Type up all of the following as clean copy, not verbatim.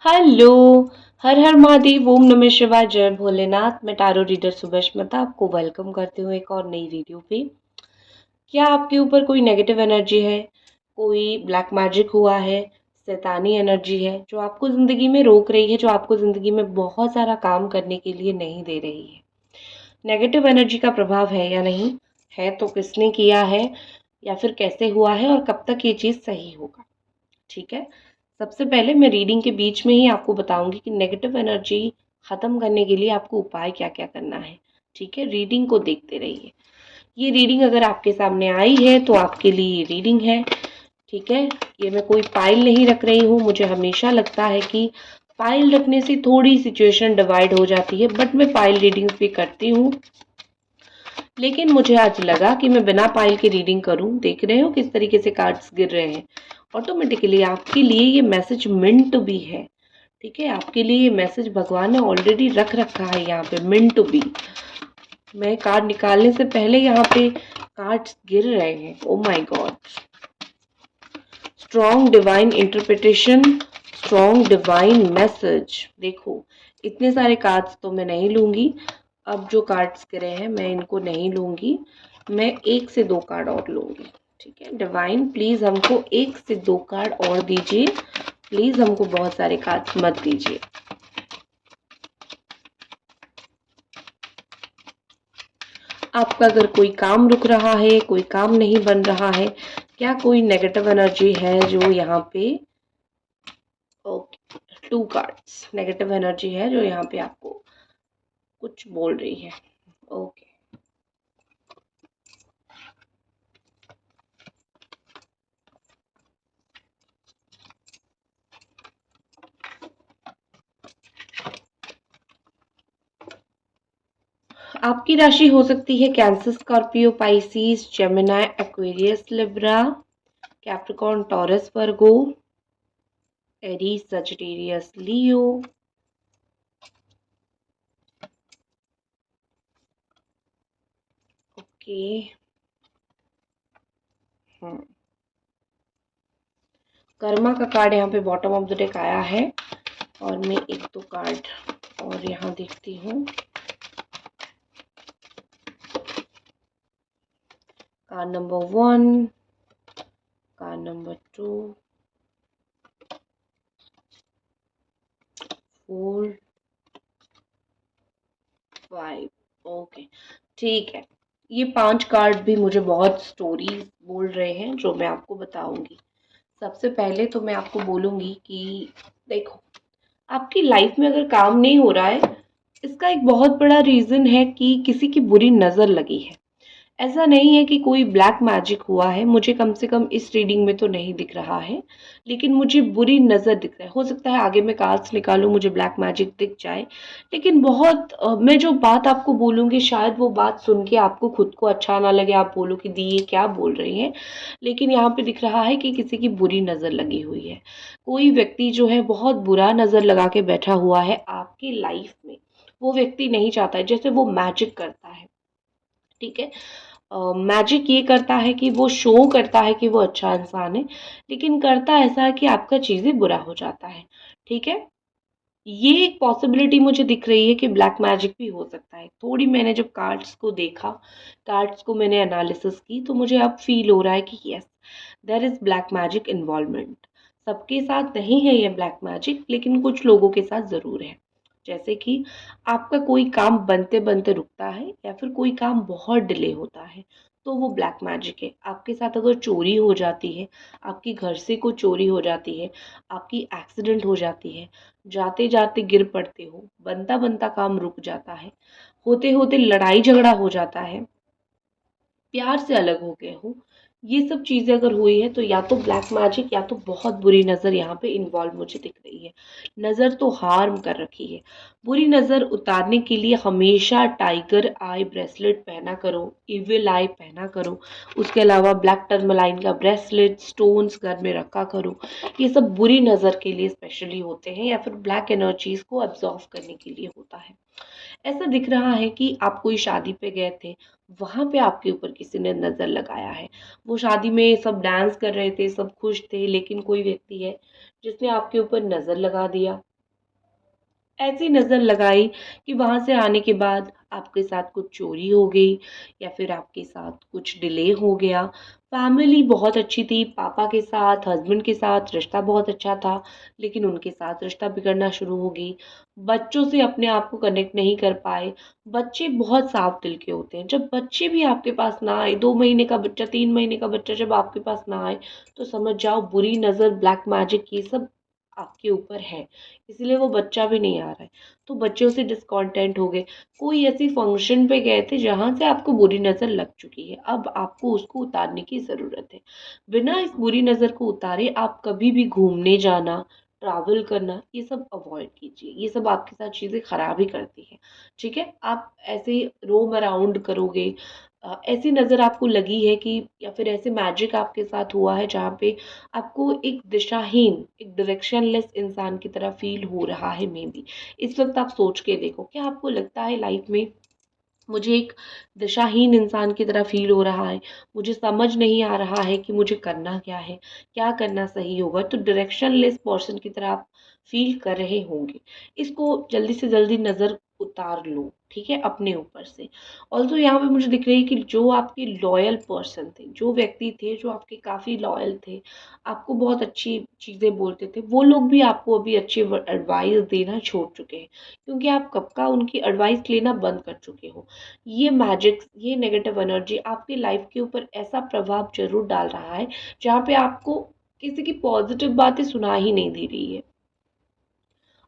Hello. हर हर महादेव, ओम नमः शिवाय, जय भोलेनाथ। मैं टैरो रीडर सुभस्मिता आपको वेलकम करती हूँ एक और नई वीडियो पे। क्या आपके ऊपर कोई नेगेटिव एनर्जी है, कोई ब्लैक मैजिक हुआ है, शैतानी एनर्जी है जो आपको ज़िंदगी में रोक रही है, जो आपको ज़िंदगी में बहुत सारा काम करने के लिए नहीं दे रही है? नेगेटिव एनर्जी का प्रभाव है या नहीं है, तो किसने किया है या फिर कैसे हुआ है और कब तक ये चीज़ सही होगा? ठीक है। सबसे पहले मैं रीडिंग के बीच में ही आपको बताऊंगी कि नेगेटिव एनर्जी खत्म करने के लिए आपको उपाय क्या क्या करना है। ठीक है, रीडिंग को देखते रहिए। ये रीडिंग अगर आपके सामने आई है तो आपके लिए ये रीडिंग है। ठीक है, ये मैं कोई पाइल नहीं रख रही हूँ। मुझे हमेशा लगता है कि पाइल रखने से थोड़ी सिचुएशन डिवाइड हो जाती है, बट मैं पाइल रीडिंग्स भी करती हूँ। लेकिन मुझे आज लगा कि मैं बिना पाइल के रीडिंग करूं। देख रहे हो किस तरीके से कार्ड्स गिर रहे हैं। ऑटोमेटिकली आपके लिए ये मैसेज मेंट टू बी है। ठीक है, आपके लिए ये मैसेज भगवान ने ऑलरेडी रख रखा है यहाँ पे, मेंट टू बी। मैं कार्ड निकालने से पहले यहाँ पे कार्ड्स गिर रहे हैं। Oh my God. Strong divine interpretation, strong divine message. देखो, इतने सारे कार्ड्स तो मैं नहीं लूंगी। अब जो कार्ड्स गिरे हैं मैं इनको नहीं लूंगी। मैं 1 से 2 कार्ड और लूंगी। ठीक है, डिवाइन प्लीज हमको 1 से 2 कार्ड और दीजिए। प्लीज हमको बहुत सारे कार्ड्स मत दीजिए। आपका अगर कोई काम रुक रहा है, कोई काम नहीं बन रहा है, क्या कोई नेगेटिव एनर्जी है जो यहाँ पे, ओके, 2 कार्ड्स नेगेटिव एनर्जी है जो यहाँ पे आपको कुछ बोल रही है। ओके, आपकी राशि हो सकती है cancer, Scorpio, Pisces, Gemini, Aquarius, Libra, Capricorn, Taurus, Virgo, Aries, Sagittarius, Leo. Okay. Karma का कार्ड यहाँ पे बॉटम ऑफ द डेक आया है और मैं 1-2 कार्ड और यहाँ देखती हूँ। Card number 1, card number 2, 4, 5। Okay, ठीक है। ये 5 कार्ड भी मुझे बहुत स्टोरीज बोल रहे हैं जो मैं आपको बताऊंगी। सबसे पहले तो मैं आपको बोलूंगी कि देखो, आपकी लाइफ में अगर काम नहीं हो रहा है, इसका एक बहुत बड़ा रीजन है कि किसी की बुरी नजर लगी है। ऐसा नहीं है कि कोई ब्लैक मैजिक हुआ है, मुझे कम से कम इस रीडिंग में तो नहीं दिख रहा है, लेकिन मुझे बुरी नज़र दिख रहा है। हो सकता है आगे मैं कार्ड्स निकालूं, मुझे ब्लैक मैजिक दिख जाए। लेकिन बहुत मैं जो बात आपको बोलूँगी, शायद वो बात सुन के आपको खुद को अच्छा ना लगे, आप बोलो कि दी ये क्या बोल रही हैं। लेकिन यहाँ पे दिख रहा है कि किसी की बुरी नज़र लगी हुई है। कोई व्यक्ति जो है बहुत बुरा नज़र लगा के बैठा हुआ है आपकी लाइफ में। वो व्यक्ति नहीं चाहता है, जैसे वो मैजिक करता है। ठीक है, मैजिक ये करता है कि वो शो करता है कि वो अच्छा इंसान है, लेकिन करता ऐसा है कि आपका चीज़ें बुरा हो जाता है। ठीक है, ये एक पॉसिबिलिटी मुझे दिख रही है कि ब्लैक मैजिक भी हो सकता है। थोड़ी मैंने जब कार्ड्स को देखा, कार्ड्स को मैंने एनालिसिस की, तो मुझे अब फील हो रहा है कि yes, there is black magic involvement. सबके साथ नहीं है ये ब्लैक मैजिक, लेकिन कुछ लोगों के साथ ज़रूर है। जैसे कि आपका कोई काम बनते बनते रुकता है या फिर कोई काम बहुत डिले होता है, तो वो ब्लैक मैजिक है। आपके साथ अगर चोरी हो जाती है, आपके घर से कोई चोरी हो जाती है, आपकी एक्सीडेंट हो जाती है, जाते जाते गिर पड़ते हो, बनता बनता काम रुक जाता है, होते होते लड़ाई झगड़ा हो जाता है, प्यार से अलग हो गए हो, ये सब चीज़ें अगर हुई है तो या तो ब्लैक मैजिक या तो बहुत बुरी नज़र यहाँ पे इन्वॉल्व मुझे दिख रही है। नज़र तो हार्म कर रखी है। बुरी नज़र उतारने के लिए हमेशा टाइगर आई ब्रेसलेट पहना करो, इविल आई पहना करो। उसके अलावा ब्लैक टर्मलाइन का ब्रेसलेट, स्टोन्स घर में रखा करो। ये सब बुरी नज़र के लिए स्पेशली होते हैं या फिर ब्लैक एनर्जीज को अब्जॉर्व करने के लिए होता है। ऐसा दिख रहा है कि आप कोई शादी पे गए थे, वहाँ पे आपके ऊपर किसी ने नज़र लगाया है। वो शादी में सब डांस कर रहे थे, सब खुश थे, लेकिन कोई व्यक्ति है जिसने आपके ऊपर नज़र लगा दिया। ऐसी नज़र लगाई कि वहाँ से आने के बाद आपके साथ कुछ चोरी हो गई या फिर आपके साथ कुछ डिले हो गया। फैमिली बहुत अच्छी थी, पापा के साथ, हस्बैंड के साथ रिश्ता बहुत अच्छा था, लेकिन उनके साथ रिश्ता बिगड़ना शुरू हो गई। बच्चों से अपने आप को कनेक्ट नहीं कर पाए। बच्चे बहुत साफ दिल के होते हैं, जब बच्चे भी आपके पास ना आए, 2 महीने का बच्चा, 3 महीने का बच्चा जब आपके पास ना आए, तो समझ जाओ बुरी नज़र, ब्लैक मैजिक ये सब आपके ऊपर है। इसलिए वो बच्चा भी नहीं आ रहा है। तो बच्चों से डिस्कॉन्टेंट हो गए। कोई ऐसी फंक्शन पे गए थे जहाँ से आपको बुरी नज़र लग चुकी है, अब आपको उसको उतारने की ज़रूरत है। बिना इस बुरी नज़र को उतारे आप कभी भी घूमने जाना, ट्रैवल करना, ये सब अवॉइड कीजिए। ये सब आपके साथ चीज़ें ख़राब ही करती हैं, ठीक है? आप ऐसे रोम अराउंड करोगे, ऐसी नज़र आपको लगी है कि या फिर ऐसे मैजिक आपके साथ हुआ है जहाँ पे आपको एक दिशाहीन, एक डायरेक्शनलेस इंसान की तरह फ़ील हो रहा है मे बी। इस वक़्त आप सोच के देखो, क्या आपको लगता है लाइफ़ में मुझे एक दिशाहीन इंसान की तरह फ़ील हो रहा है, मुझे समझ नहीं आ रहा है कि मुझे करना क्या है, क्या करना सही होगा, तो डायरेक्शनलेस पर्सन की तरह आप फ़ील कर रहे होंगे। इसको जल्दी से जल्दी नज़र उतार लो, ठीक है, अपने ऊपर से। ऑल्सो यहाँ पे मुझे दिख रही है कि जो आपके लॉयल पर्सन थे, जो व्यक्ति थे जो आपके काफ़ी लॉयल थे, आपको बहुत अच्छी चीज़ें बोलते थे, वो लोग भी आपको अभी अच्छी एडवाइस देना छोड़ चुके हैं, क्योंकि आप कब का उनकी एडवाइस लेना बंद कर चुके हो। ये मैजिक, ये नेगेटिव एनर्जी आपकी लाइफ के ऊपर ऐसा प्रभाव ज़रूर डाल रहा है, जहाँ पे आपको किसी की पॉजिटिव बातें सुना ही नहीं दे रही है।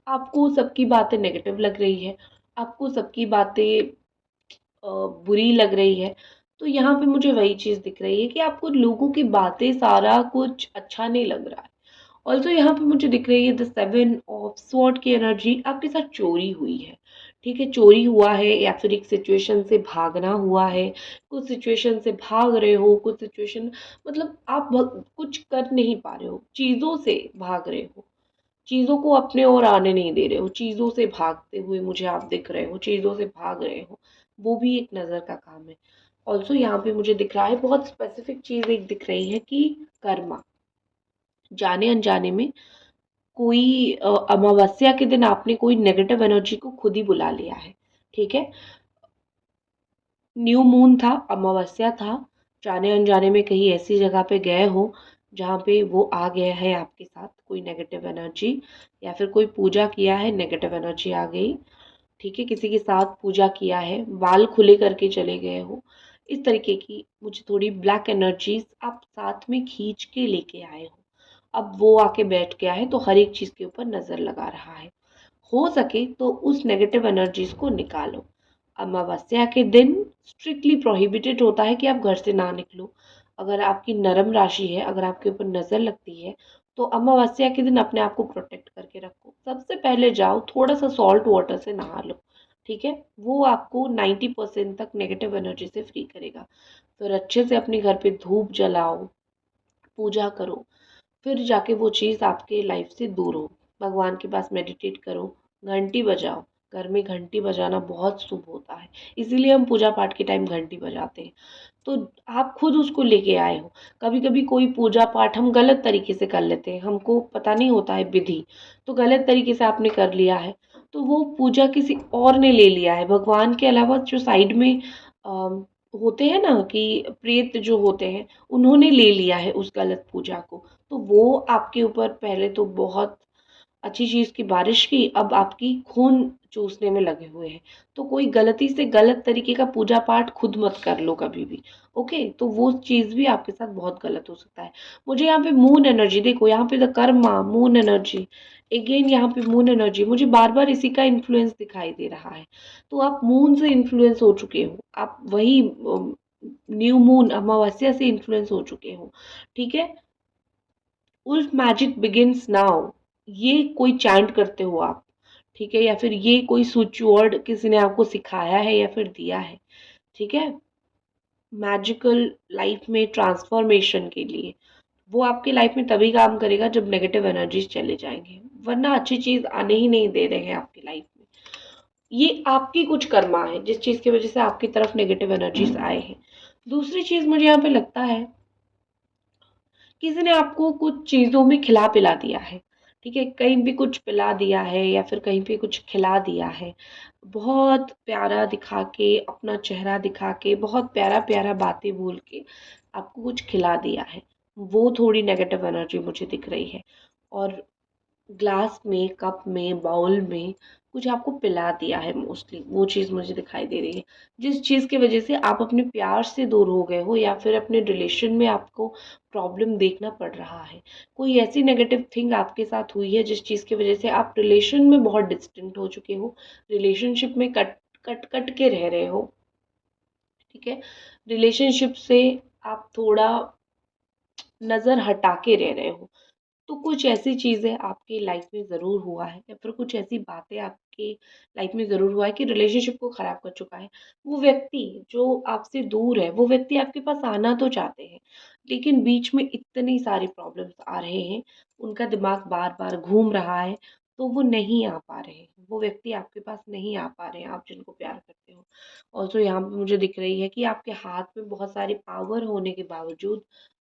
आपको सबकी बातें नेगेटिव लग रही है, आपको सबकी बातें बुरी लग रही है। तो यहाँ पे मुझे वही चीज़ दिख रही है कि आपको लोगों की बातें सारा कुछ अच्छा नहीं लग रहा है। ऑल्सो यहाँ पे मुझे दिख रही है द 7 ऑफ स्वॉर्ड की एनर्जी आपके साथ चोरी हुई है, ठीक है? चोरी हुआ है या फिर एक सिचुएशन से भागना हुआ है, कुछ सिचुएशन से भाग रहे हो, कुछ सिचुएशन मतलब आप कुछ कर नहीं पा रहे हो, चीज़ों से भाग रहे हो, चीज़ों को अपने ओर आने नहीं दे रहे हो, चीज़ों से भागते हुए मुझे आप दिख रहे हो, चीज़ों से भाग रहे हो, वो भी एक नज़र का काम है। ऑल्सो यहाँ पे मुझे दिख रहा है बहुत स्पेसिफिक चीज़ एक दिख रही है कि कर्मा, जाने अनजाने में कोई अमावस्या के दिन आपने कोई नेगेटिव एनर्जी को खुद ही बुला लिया है, ठीक है? न्यू मून था, अमावस्या था, जाने अनजाने में कहीं ऐसी जगह पे गए हो जहाँ पे वो आ गया है आपके साथ कोई नेगेटिव एनर्जी, या फिर कोई पूजा किया है नेगेटिव एनर्जी आ गई, ठीक है? किसी के साथ पूजा किया है, बाल खुले करके चले गए हो, इस तरीके की मुझे थोड़ी ब्लैक एनर्जीज आप साथ में खींच के लेके आए हो। अब वो आके बैठ गया है तो हर एक चीज़ के ऊपर नज़र लगा रहा है। हो सके तो उस नेगेटिव एनर्जीज को निकालो। अमावस्या के दिन स्ट्रिक्टली प्रोहिबिटेड होता है कि आप घर से ना निकलो। अगर आपकी नरम राशि है, अगर आपके ऊपर नज़र लगती है, तो अमावस्या के दिन अपने आप को प्रोटेक्ट करके रखो। सबसे पहले जाओ थोड़ा सा सॉल्ट वाटर से नहा लो, ठीक है? वो आपको 90% तक नेगेटिव एनर्जी से फ्री करेगा। फिर अच्छे से अपने घर पे धूप जलाओ, पूजा करो, फिर जाके वो चीज़ आपके लाइफ से दूर हो। भगवान के पास मेडिटेट करो, घंटी बजाओ। घर में घंटी बजाना बहुत शुभ होता है, इसीलिए हम पूजा पाठ के टाइम घंटी बजाते हैं। तो आप खुद उसको लेके आए हो। कभी कभी कोई पूजा पाठ हम गलत तरीके से कर लेते हैं, हमको पता नहीं होता है विधि, तो गलत तरीके से आपने कर लिया है, तो वो पूजा किसी और ने ले लिया है। भगवान के अलावा जो साइड में अम, होते हैं ना कि प्रेत जो होते हैं, उन्होंने ले लिया है उस गलत पूजा को। तो वो आपके ऊपर पहले तो बहुत अच्छी चीज़ की बारिश की, अब आपकी खून चूसने में लगे हुए हैं। तो कोई गलती से गलत तरीके का पूजा पाठ खुद मत कर लो कभी भी, ओके? तो वो चीज़ भी आपके साथ बहुत गलत हो सकता है। मुझे यहाँ पे मून एनर्जी देखो, यहाँ पे the Karma, moon energy, again यहाँ पे मून एनर्जी, मुझे बार-बार इसी का इन्फ्लुएंस दिखाई दे रहा है। तो आप मून से इन्फ्लुएंस हो चुके हो, आप वही न्यू मून, अमावस्या से इन्फ्लुएंस हो चुके हो, ठीक है? उल्फ मैजिक बिगिंस नाउ, ये कोई चैंट करते हो आप, ठीक है? या फिर ये कोई स्विच वर्ड किसी ने आपको सिखाया है या फिर दिया है, ठीक है? मैजिकल लाइफ में ट्रांसफॉर्मेशन के लिए वो आपकी लाइफ में तभी काम करेगा जब नेगेटिव एनर्जीज चले जाएंगे, वरना अच्छी चीज आने ही नहीं दे रहे हैं आपकी लाइफ में। ये आपकी कुछ कर्मा है जिस चीज की वजह से आपकी तरफ नेगेटिव एनर्जीज आए हैं। दूसरी चीज मुझे यहाँ पे लगता है किसी ने आपको कुछ चीज़ों में खिला पिला दिया है, ठीक है? कहीं भी कुछ पिला दिया है या फिर कहीं पे कुछ खिला दिया है, बहुत प्यारा दिखा के, अपना चेहरा दिखा के, बहुत प्यारा-प्यारा बातें बोल के आपको कुछ खिला दिया है, वो थोड़ी नेगेटिव एनर्जी मुझे दिख रही है। और ग्लास में, कप में, बाउल में कुछ आपको पिला दिया है मोस्टली, वो चीज़ मुझे दिखाई दे रही है। जिस चीज़ की वज़ह से आप अपने प्यार से दूर हो गए हो या फिर अपने रिलेशन में आपको प्रॉब्लम देखना पड़ रहा है। कोई ऐसी नेगेटिव थिंग आपके साथ हुई है जिस चीज़ की वज़ह से आप रिलेशन में बहुत डिस्टेंट हो चुके हो, रिलेशनशिप में कट के रह रहे हो, ठीक है? रिलेशनशिप से आप थोड़ा नज़र हटा के रह रहे हो। तो कुछ ऐसी चीज़ें आपकी लाइफ में ज़रूर हुआ है या फिर कुछ ऐसी बातें आपकी लाइफ में ज़रूर हुआ है कि रिलेशनशिप को ख़राब कर चुका है। वो व्यक्ति जो आपसे दूर है, वो व्यक्ति आपके पास आना तो चाहते हैं, लेकिन बीच में इतनी सारी प्रॉब्लम्स आ रहे हैं, उनका दिमाग बार-बार घूम रहा है, तो वो नहीं आ पा रहे हैं। वो व्यक्ति आपके पास नहीं आ पा रहे हैं, आप जिनको प्यार करते हो। और तो यहाँ पे मुझे दिख रही है कि आपके हाथ में बहुत सारी पावर होने के बावजूद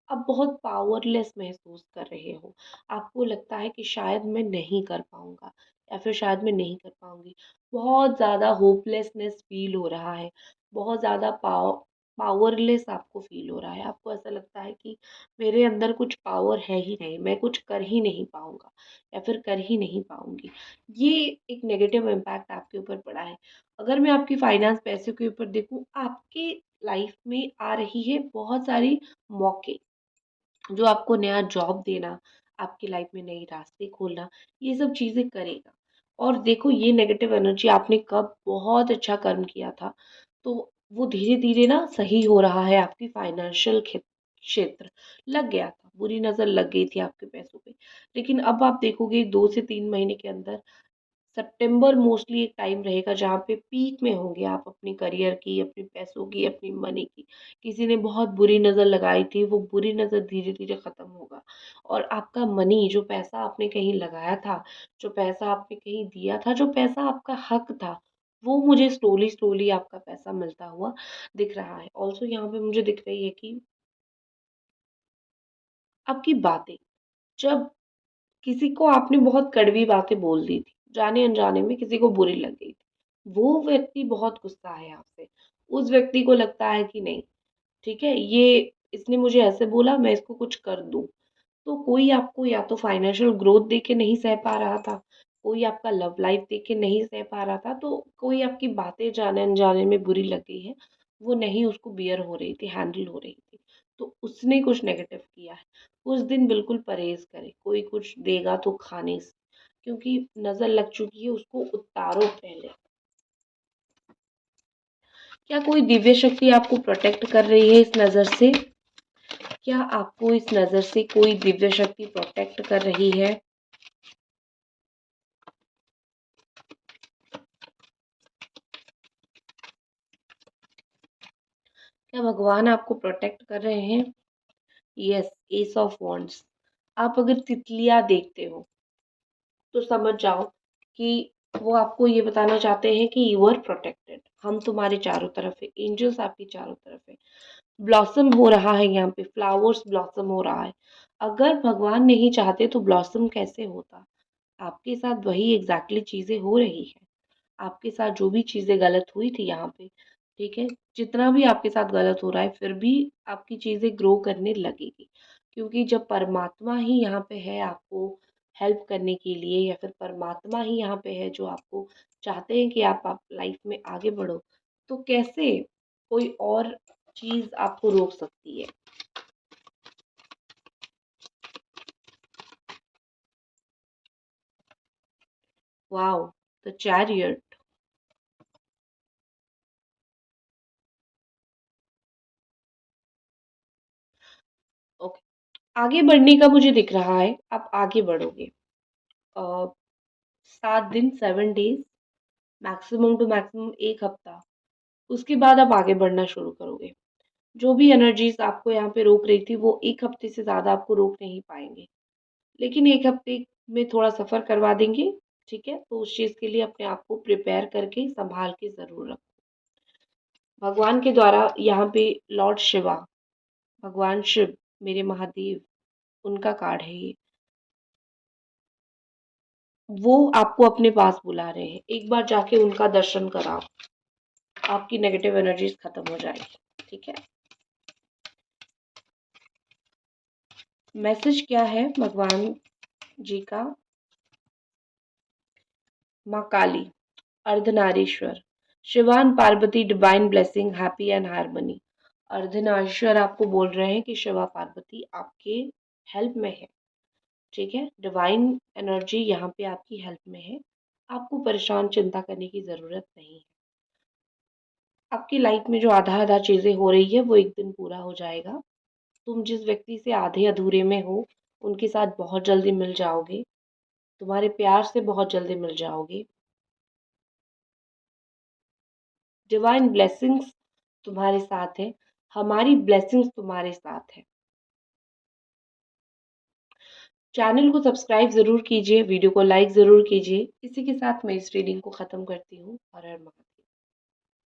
आप बहुत पावरलेस महसूस कर रहे हो। आपको लगता है कि शायद मैं नहीं कर पाऊँगा या फिर शायद मैं नहीं कर पाऊँगी। बहुत ज़्यादा होपलेसनेस फ़ील हो रहा है, बहुत ज़्यादा पावरलेस आपको फ़ील हो रहा है। आपको ऐसा लगता है कि मेरे अंदर कुछ पावर है ही नहीं, मैं कुछ कर ही नहीं पाऊँगा या फिर कर ही नहीं पाऊँगी। ये एक नेगेटिव इम्पैक्ट आपके ऊपर पड़ा है। अगर मैं आपकी फाइनेंस पैसे के ऊपर देखूँ, आपकी लाइफ़ में आ रही है बहुत सारी मौके। जो आपको नया जॉब देना, आपकी लाइफ में नई रास्ते खोलना, ये सब चीज़ें करेगा। और देखो ये नेगेटिव एनर्जी आपने कब बहुत अच्छा कर्म किया था, तो वो धीरे-धीरे ना सही हो रहा है आपकी फाइनेंशियल क्षेत्र। लग गया था, बुरी नज़र लग गई थी आपके पैसों पे। लेकिन अब आप देखोगे 2 से 3 महीने के अंदर सितंबर मोस्टली एक टाइम रहेगा जहाँ पे पीक में होंगे आप अपने करियर की, अपने पैसों की, अपनी मनी की। किसी ने बहुत बुरी नज़र लगाई थी, वो बुरी नज़र धीरे-धीरे ख़त्म होगा और आपका मनी जो पैसा आपने कहीं लगाया था, जो पैसा आपने कहीं दिया था, जो पैसा आपका हक था, वो मुझे स्लोली-स्लोली आपका पैसा मिलता हुआ दिख रहा है। ऑल्सो यहाँ पे मुझे दिख रही है कि आपकी बातें, जब किसी को आपने बहुत कड़वी बातें बोल दी थी, जाने-अनजाने में किसी को बुरी लग गई थी। वो व्यक्ति बहुत गुस्सा है आपसे। उस व्यक्ति को लगता है कि नहीं, ठीक है, ये इसने मुझे ऐसे बोला, मैं इसको कुछ कर दूँ। तो कोई आपको या तो फाइनेंशियल ग्रोथ देख के नहीं सह पा रहा था, कोई आपका लव लाइफ देख के नहीं सह पा रहा था, तो कोई आपकी बातें जाने-अनजाने में बुरी लग गई है, वो नहीं उसको बियर हो रही थी, हैंडल हो रही थी। तो उसने कुछ नेगेटिव किया है। उस दिन बिल्कुल परहेज़ करें, कोई कुछ देगा तो खाने से, क्योंकि नज़र लग चुकी है उसको उतारो पहले। क्या कोई दिव्य शक्ति आपको प्रोटेक्ट कर रही है इस नज़र से? क्या आपको इस नज़र से कोई दिव्य शक्ति प्रोटेक्ट कर रही है? क्या भगवान आपको प्रोटेक्ट कर रहे हैं? Yes, S of wands. आप अगर तितलियाँ देखते हो, तो समझ जाओ कि वो आपको ये बताना चाहते हैं कि यू आर प्रोटेक्टेड। हम तुम्हारे चारों तरफ है, एंजल्स आपकी चारों तरफ है। ब्लॉसम हो रहा है यहाँ पे, फ्लावर्स ब्लॉसम हो रहा है। अगर भगवान नहीं चाहते तो ब्लॉसम कैसे होता? आपके साथ वही एग्ज़ैक्टली चीज़ें हो रही हैं। आपके साथ जो भी चीज़ें गलत हुई थी यहाँ पे, ठीक है? जितना भी आपके साथ गलत हो रहा है, फिर भी आपकी चीज़ें ग्रो करने लगेगी। क्योंकि जब परमात्मा ही यहाँ पे है आपको हेल्प करने के लिए या फिर परमात्मा ही यहाँ पे है जो आपको चाहते हैं कि आप लाइफ में आगे बढ़ो, तो कैसे कोई और चीज़ आपको रोक सकती है? वॉव! The chariot. ओके, आगे बढ़ने का मुझे दिख रहा है, आप आगे बढ़ोगे। अ, 7 दिन, 7 डेज़, मैक्सिमम टू मैक्सिमम 1 हफ्ता, उसके बाद आप आगे बढ़ना शुरू करोगे। जो भी एनर्जीज़ आपको यहाँ पे रोक रही थी, वो 1 हफ्ते से ज़्यादा आपको रोक नहीं पाएँगे। लेकिन 1 हफ्ते में थोड़ा सफ़र करवा देंगे, ठीक है? तो उस चीज़ के लिए अपने आप को प्रिपेयर करके, सँभाल के ज़रूर रखो। भगवान के द्वारा यहाँ पे लॉर्ड शिवा, भगवान शिव, मेरे महादेव, उनका कार्ड है ये। वो आपको अपने पास बुला रहे हैं। एक बार जाके उनका दर्शन कराओ, आपकी नेगेटिव एनर्जीज खत्म हो जाएगी। ठीक है, मैसेज क्या है भगवान जी का? माँ काली, अर्धनारीश्वर, शिवान Parvati, divine blessing, happy and harmony. Ardhanarishvara आपको बोल रहे हैं कि शिवा पार्वती आपके हेल्प में है। ठीक है, डिवाइन एनर्जी यहाँ पे आपकी हेल्प में है। आपको परेशान चिंता करने की ज़रूरत नहीं है। आपकी लाइफ में जो आधा आधा चीज़ें हो रही है वो एक दिन पूरा हो जाएगा। तुम जिस व्यक्ति से आधे अधूरे में हो उनके साथ बहुत जल्दी मिल जाओगे, तुम्हारे प्यार से बहुत जल्दी मिल जाओगे। डिवाइन ब्लेसिंग्स तुम्हारे साथ है, हमारी ब्लेसिंग्स तुम्हारे साथ है। चैनल को सब्सक्राइब ज़रूर कीजिए, वीडियो को लाइक ज़रूर कीजिए। इसी के साथ मैं इस रीडिंग को ख़त्म करती हूँ। हर हर महादेव।